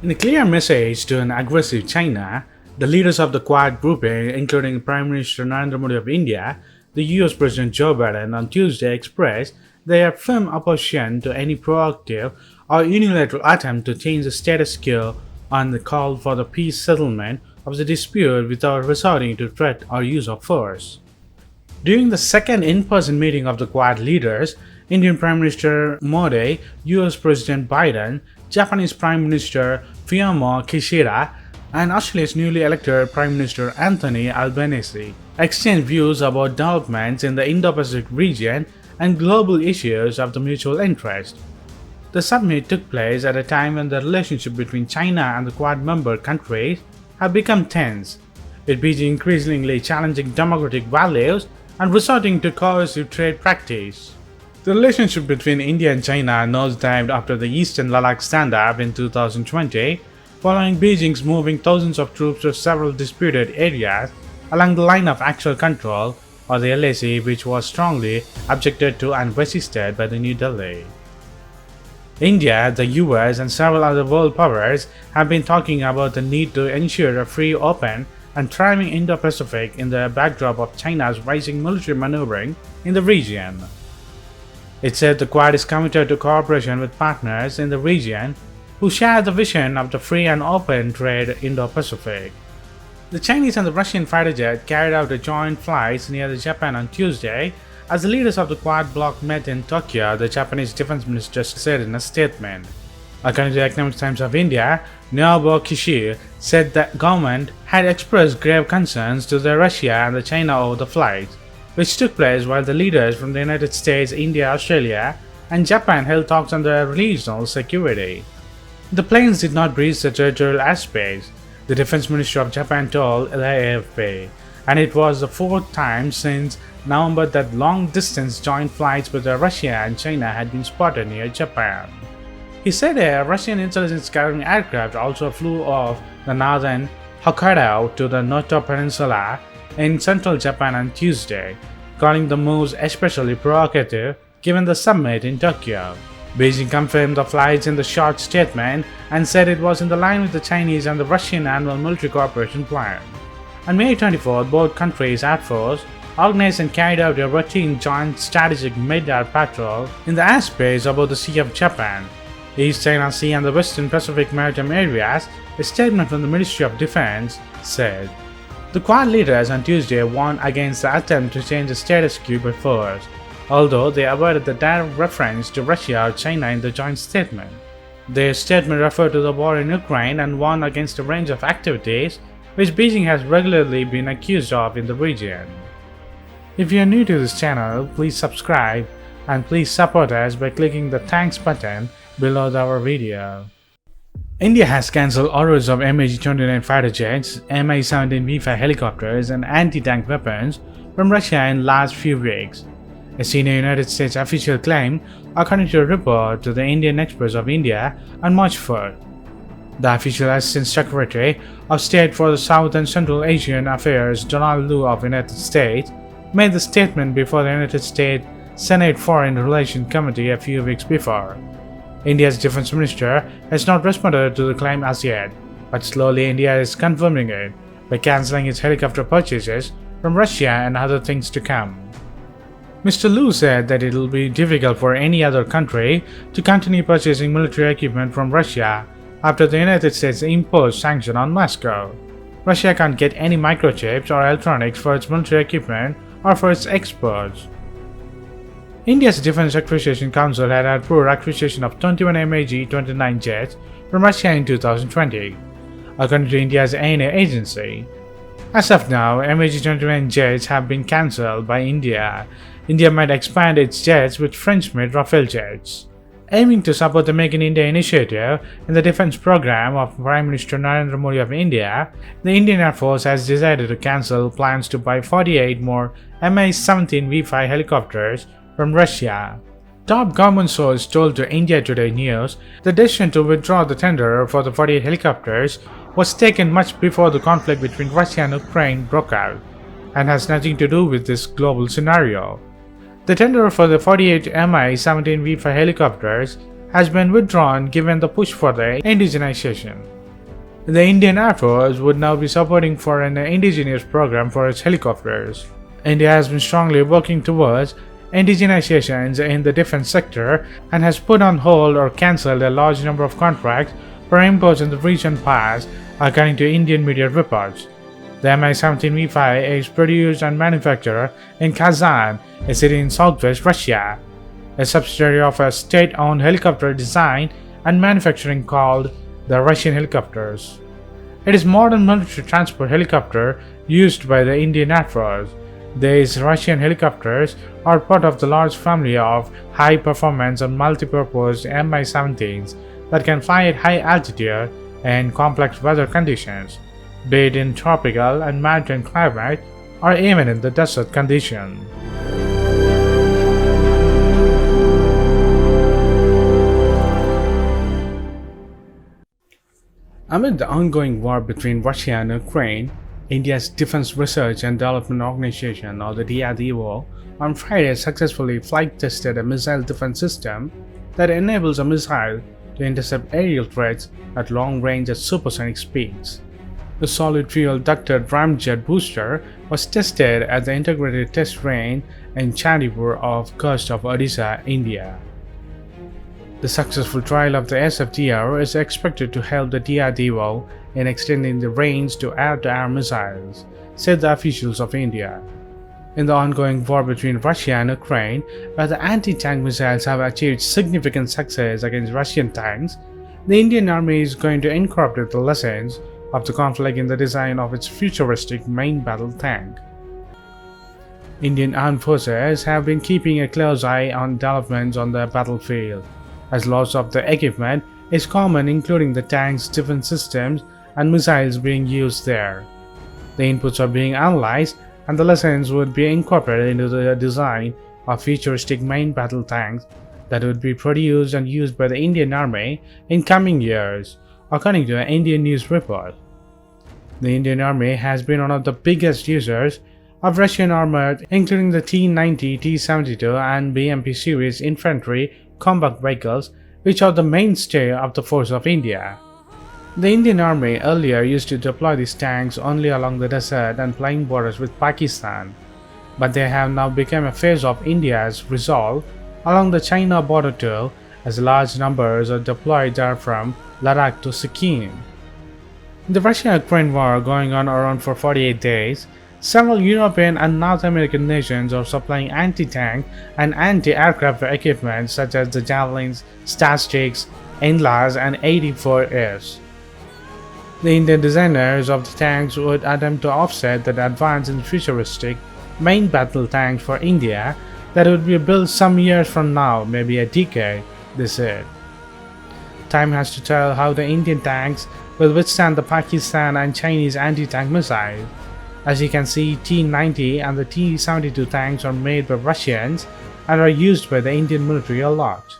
In a clear message to an aggressive China, the leaders of the Quad grouping, including Prime Minister Narendra Modi of India, the US President Joe Biden on Tuesday expressed their firm opposition to any proactive or unilateral attempt to change the status quo and the call for the peace settlement of the dispute without resorting to threat or use of force. During the second in-person meeting of the Quad leaders, Indian Prime Minister Modi, US President Biden, Japanese Prime Minister Fumio Kishida, and Australia's newly elected Prime Minister Anthony Albanese exchanged views about developments in the Indo-Pacific region and global issues of the mutual interest. The summit took place at a time when the relationship between China and the Quad member countries have become tense, with Beijing increasingly challenging democratic values and resorting to coercive trade practice. The relationship between India and China nosedived after the Eastern Ladakh standoff in 2020, following Beijing's moving thousands of troops to several disputed areas along the line of actual control, or the LAC, which was strongly objected to and resisted by the New Delhi. India, the US, and several other world powers have been talking about the need to ensure a free, open, and thriving Indo-Pacific in the backdrop of China's rising military maneuvering in the region. It said the Quad is committed to cooperation with partners in the region who share the vision of the free and open trade Indo-Pacific. The Chinese and the Russian fighter jet carried out a joint flights near Japan on Tuesday as the leaders of the Quad bloc met in Tokyo, the Japanese defense minister said in a statement. According to the Economic Times of India, Nobuo Kishi said that government had expressed grave concerns to the Russia and the China over the flight, which took place while the leaders from the United States, India, Australia, and Japan held talks on the regional security. The planes did not breach the territorial airspace, the defense minister of Japan told the AFP, and it was the fourth time since November that long-distance joint flights with Russia and China had been spotted near Japan. He said a Russian intelligence gathering aircraft also flew off the northern Hokkaido to the Noto Peninsula in central Japan on Tuesday, calling the moves especially provocative given the summit in Tokyo. Beijing confirmed the flights in the short statement and said it was in the line with the Chinese and the Russian annual military cooperation plan. On May 24, both countries' Airforce organized and carried out a routine joint strategic mid-air patrol in the airspace above the Sea of Japan, East China Sea and the Western Pacific maritime areas, a statement from the Ministry of Defense said. The Quad leaders on Tuesday warned against the attempt to change the status quo by force, although they avoided the direct reference to Russia or China in the joint statement. Their statement referred to the war in Ukraine and warned against a range of activities which Beijing has regularly been accused of in the region. If you are new to this channel, please subscribe and please support us by clicking the thanks button below our video. India has cancelled orders of MiG-29 fighter jets, Mi-17 V5 helicopters and anti-tank weapons from Russia in last few weeks. A senior United States official claimed, according to a report to the Indian Express of India on March 4th. The official Assistant Secretary of State for the South and Central Asian Affairs, Donald Lu of the United States, made the statement before the United States Senate Foreign Relations Committee a few weeks before. India's defense minister has not responded to the claim as yet, but slowly India is confirming it by cancelling its helicopter purchases from Russia and other things to come. Mr. Lu said that it will be difficult for any other country to continue purchasing military equipment from Russia after the United States imposed sanctions on Moscow. Russia can't get any microchips or electronics for its military equipment or for its exports. India's Defense Acquisition Council had approved acquisition of 21 MiG-29 jets from Russia in 2020, according to India's ANA agency. As of now, MiG-29 jets have been cancelled by India. India might expand its jets with French-made Rafale jets. Aiming to support the Make in India initiative in the defense program of Prime Minister Narendra Modi of India, the Indian Air Force has decided to cancel plans to buy 48 more Mi-17 V5 helicopters from Russia. Top government source told to India Today News the decision to withdraw the tender for the 48 helicopters was taken much before the conflict between Russia and Ukraine broke out, and has nothing to do with this global scenario. The tender for the 48 Mi-17 V5 helicopters has been withdrawn given the push for the indigenization. The Indian Airforce would now be supporting for an indigenous program for its helicopters. India has been strongly working towards indigenizations in the defense sector and has put on hold or cancelled a large number of contracts for imports in the recent past, according to Indian media reports. The Mi-17V5 is produced and manufactured in Kazan, a city in southwest Russia, a subsidiary of a state-owned helicopter design and manufacturing called the Russian Helicopters. It is a modern military transport helicopter used by the Indian Air Force. These Russian helicopters are part of the large family of high-performance and multi-purpose Mi-17s that can fly at high altitude in complex weather conditions, be it in tropical and mountain climate or even in the desert condition. Amid the ongoing war between Russia and Ukraine, India's Defense Research and Development Organization, or the DRDO, on Friday successfully flight tested a missile defense system that enables a missile to intercept aerial threats at long range at supersonic speeds. The solid fuel ducted ramjet booster was tested at the Integrated Test Range in Chandipur off coast of Odisha, India. The successful trial of the SFDR is expected to help the DRDO in extending the range to air-to-air missiles, said the officials of India. In the ongoing war between Russia and Ukraine, where the anti-tank missiles have achieved significant success against Russian tanks, the Indian Army is going to incorporate the lessons of the conflict in the design of its futuristic main battle tank. Indian armed forces have been keeping a close eye on developments on the battlefield, as loss of the equipment is common, including the tanks, defense systems, and missiles being used there. The inputs are being analyzed, and the lessons would be incorporated into the design of futuristic main battle tanks that would be produced and used by the Indian Army in coming years, according to an Indian news report. The Indian Army has been one of the biggest users of Russian armor, including the T-90, T-72, and BMP series infantry combat vehicles, which are the mainstay of the force of India. The Indian Army earlier used to deploy these tanks only along the desert and flying borders with Pakistan, but they have now become a phase of India's resolve along the China border too, as large numbers are deployed there from Ladakh to Sikkim. The Russia-Ukraine war going on around for 48 days, several European and North American nations are supplying anti-tank and anti-aircraft equipment such as the Javelins, Starsticks, NLAWs, and 84s. The Indian designers of the tanks would attempt to offset that advance in futuristic main battle tanks for India that would be built some years from now, maybe a decade, they said. Time has to tell how the Indian tanks will withstand the Pakistan and Chinese anti-tank missiles. As you can see, T-90 and the T-72 tanks are made by Russians and are used by the Indian military a lot.